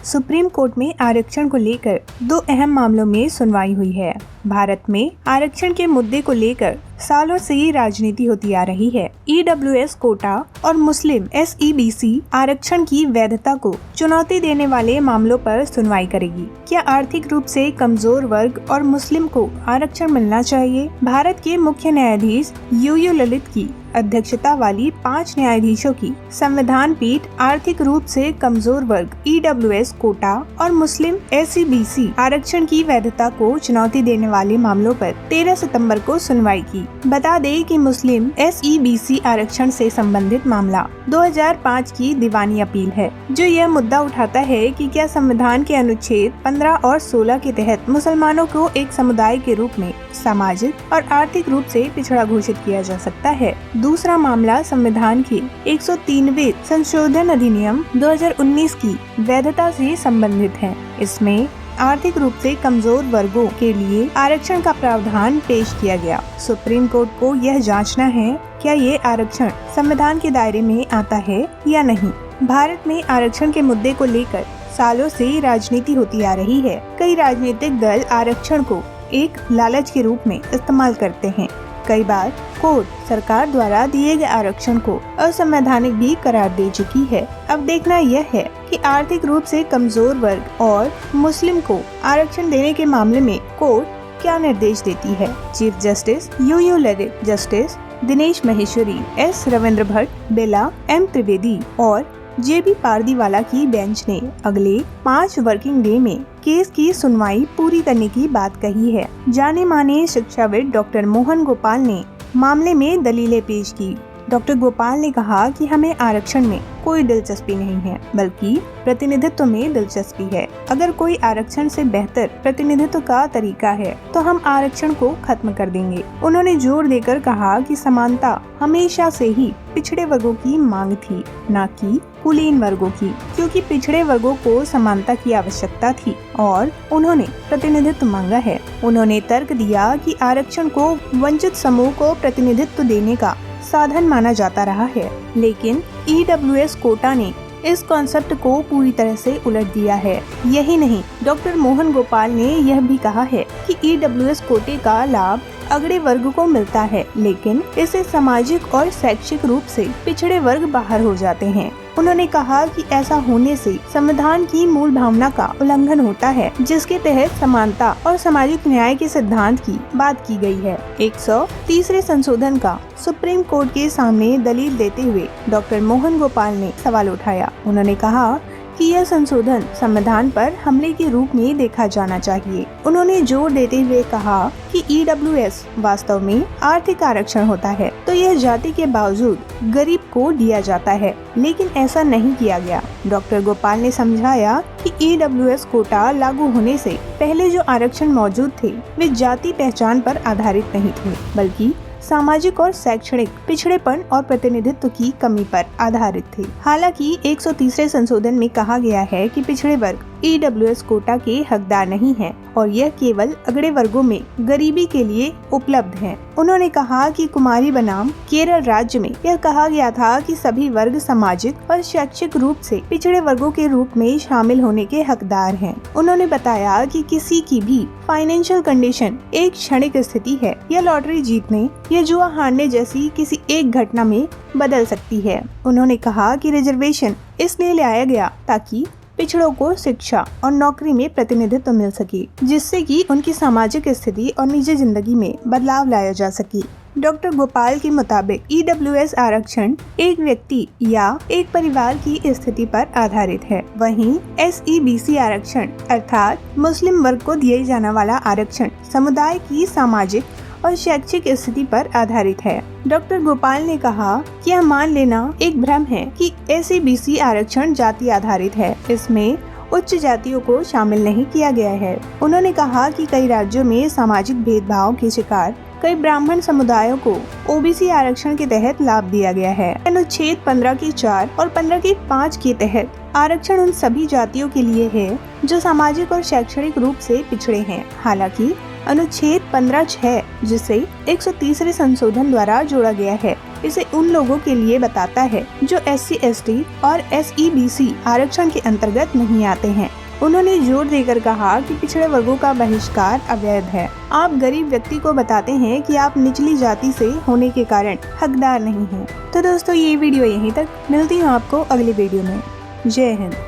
Supreme court में आरक्षण को लेकर 2 अहम मामलों में सुनवाई हुई है। भारत में आरक्षण के मुद्दे को लेकर सालों से ही राजनीति होती आ रही है। EWS कोटा और मुस्लिम SEBC आरक्षण की वैधता को चुनौती देने वाले मामलों पर सुनवाई करेगी। क्या आर्थिक रूप से कमजोर वर्ग और मुस्लिम को आरक्षण मिलना चाहिए? भारत के मुख्य न्यायाधीश UU ललित की अध्यक्षता वाली 5 न्यायाधीशों की संविधान पीठ आर्थिक रूप से कमजोर वर्ग EWS कोटा और मुस्लिम SEBC आरक्षण की वैधता को चुनौती देने वाले मामलों पर 13 सितंबर को सुनवाई की। बता दें कि मुस्लिम SEBC आरक्षण से संबंधित मामला 2005 की दीवानी अपील है, जो यह मुद्दा उठाता है कि क्या संविधान के अनुच्छेद 15 और 16 के तहत मुसलमानों को एक समुदाय के रूप में सामाजिक और आर्थिक रूप से पिछड़ा घोषित किया जा सकता है। दूसरा मामला संविधान के 103वें संशोधन अधिनियम 2019 की वैधता से संबंधित है। इसमें आर्थिक रूप से कमजोर वर्गों के लिए आरक्षण का प्रावधान पेश किया गया। सुप्रीम कोर्ट को यह जांचना है क्या ये आरक्षण संविधान के दायरे में आता है या नहीं। भारत में आरक्षण के मुद्दे को लेकर सालों से राजनीति होती आ रही है। कई राजनीतिक दल आरक्षण को एक लालच के रूप में इस्तेमाल करते हैं। कई बार कोर्ट सरकार द्वारा दिए गए आरक्षण को असंवैधानिक भी करार दे चुकी है। अब देखना यह है कि आर्थिक रूप से कमजोर वर्ग और मुस्लिम को आरक्षण देने के मामले में कोर्ट क्या निर्देश देती है। Chief justice UU Lalit, justice Dinesh Maheshwari, S Ravindra Bhat, Bela M Trivedi और JB पारदीवाला की बेंच ने अगले 5 वर्किंग डे में केस की सुनवाई पूरी करने की बात कही है। जाने माने शिक्षाविद डॉक्टर मोहन गोपाल ने मामले में दलीलें पेश की। डॉक्टर गोपाल ने कहा कि हमें आरक्षण में कोई दिलचस्पी नहीं है, बल्कि प्रतिनिधित्व में दिलचस्पी है। अगर कोई आरक्षण से बेहतर प्रतिनिधित्व का तरीका है तो हम आरक्षण को खत्म कर देंगे। उन्होंने जोर देकर कहा कि समानता हमेशा से ही पिछड़े वर्गों की मांग थी, न कि कुलीन वर्गों की, क्योंकि पिछड़े वर्गों को समानता की आवश्यकता थी और उन्होंने प्रतिनिधित्व मांगा है। उन्होंने तर्क दिया कि आरक्षण को वंचित समूह को प्रतिनिधित्व देने का साधन माना जाता रहा है, लेकिन EWS कोटा ने इस कॉन्सेप्ट को पूरी तरह से उलट दिया है। यही नहीं, डॉक्टर मोहन गोपाल ने यह भी कहा है कि EWS कोटे का लाभ अगड़े वर्ग को मिलता है, लेकिन इससे सामाजिक और शैक्षिक रूप से पिछड़े वर्ग बाहर हो जाते हैं। उन्होंने कहा कि ऐसा होने से संविधान की मूल भावना का उल्लंघन होता है, जिसके तहत समानता और सामाजिक न्याय के सिद्धांत की बात की गई है। 130वें संशोधन का सुप्रीम कोर्ट के सामने दलील देते हुए डॉक्टर मोहन गोपाल ने सवाल उठाया। उन्होंने कहा कि यह संशोधन संविधान पर हमले के रूप में देखा जाना चाहिए। उन्होंने जोर देते हुए कहा कि EWS वास्तव में आर्थिक आरक्षण होता है तो यह जाति के बावजूद गरीब को दिया जाता है, लेकिन ऐसा नहीं किया गया। डॉक्टर गोपाल ने समझाया कि EWS कोटा लागू होने से पहले जो आरक्षण मौजूद थे वे जाति पहचान पर आधारित नहीं थे, बल्कि सामाजिक और शैक्षणिक पिछड़ेपन और प्रतिनिधित्व की कमी पर आधारित थे। हालांकि 130वें संशोधन में कहा गया है कि पिछड़े वर्ग EWS कोटा के हकदार नहीं है और यह केवल अगड़े वर्गों में गरीबी के लिए उपलब्ध है। उन्होंने कहा कि कुमारी बनाम केरल राज्य में यह कहा गया था कि सभी वर्ग सामाजिक और शैक्षिक रूप से पिछड़े वर्गों के रूप में शामिल होने के हकदार हैं। उन्होंने बताया कि किसी की भी फाइनेंशियल कंडीशन एक क्षणिक स्थिति है, यह लॉटरी जीतने या जुआ हारने जैसी किसी एक घटना में बदल सकती है। उन्होंने कहा कि रिजर्वेशन इसलिए लाया गया ताकि पिछड़ों को शिक्षा और नौकरी में प्रतिनिधित्व मिल सके, जिससे कि उनकी सामाजिक स्थिति और निजी जिंदगी में बदलाव लाया जा सके। डॉक्टर गोपाल के मुताबिक EWS आरक्षण एक व्यक्ति या एक परिवार की स्थिति पर आधारित है, वहीं SEBC आरक्षण अर्थात मुस्लिम वर्ग को दिए जाने वाला आरक्षण समुदाय की सामाजिक और शैक्षिक स्थिति पर आधारित है। डॉक्टर गोपाल ने कहा कि यह मान लेना एक भ्रम है कि SEBC आरक्षण जाति आधारित है। इसमें उच्च जातियों को शामिल नहीं किया गया है। उन्होंने कहा कि कई राज्यों में सामाजिक भेदभाव के शिकार कई ब्राह्मण समुदायों को OBC आरक्षण के तहत लाभ दिया गया है। अनुच्छेद 15 की 4 और 15 की 5 के तहत आरक्षण उन सभी जातियों के लिए है जो सामाजिक और शैक्षणिक रूप से पिछड़े हैं। हालांकि अनुच्छेद 15(6) जिसे 130वें संशोधन द्वारा जोड़ा गया है, इसे उन लोगों के लिए बताता है जो SC, ST और SEBC आरक्षण के अंतर्गत नहीं आते हैं। उन्होंने जोर देकर कहा कि पिछड़े वर्गों का बहिष्कार अवैध है। आप गरीब व्यक्ति को बताते हैं कि आप निचली जाति से होने के कारण हकदार नहीं हैं। तो दोस्तों, ये वीडियो यहीं तक। मिलती हूँ आपको अगली वीडियो में। जय हिंद।